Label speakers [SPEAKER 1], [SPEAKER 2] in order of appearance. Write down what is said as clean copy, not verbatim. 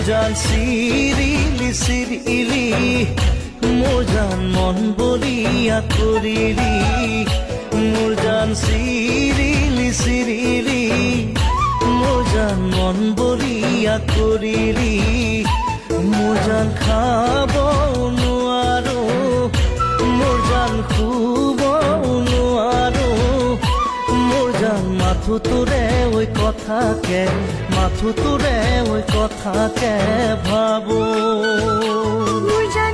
[SPEAKER 1] জান চিৰিলি চিৰিলি মোৰ জান মন বলিয়া কৰিলি মোৰ জান চিৰিলি চিৰিলি মোৰ জান মন বলিয়া কৰিলি মোৰ জান খাব নোৱাৰো মোৰ জান শুব নোৱাৰো মোৰ জান মাথোঁতোৰে ঐ কথাকে মাথোঁতোৰে ঐ কথাকে ভাবো
[SPEAKER 2] মোৰ জান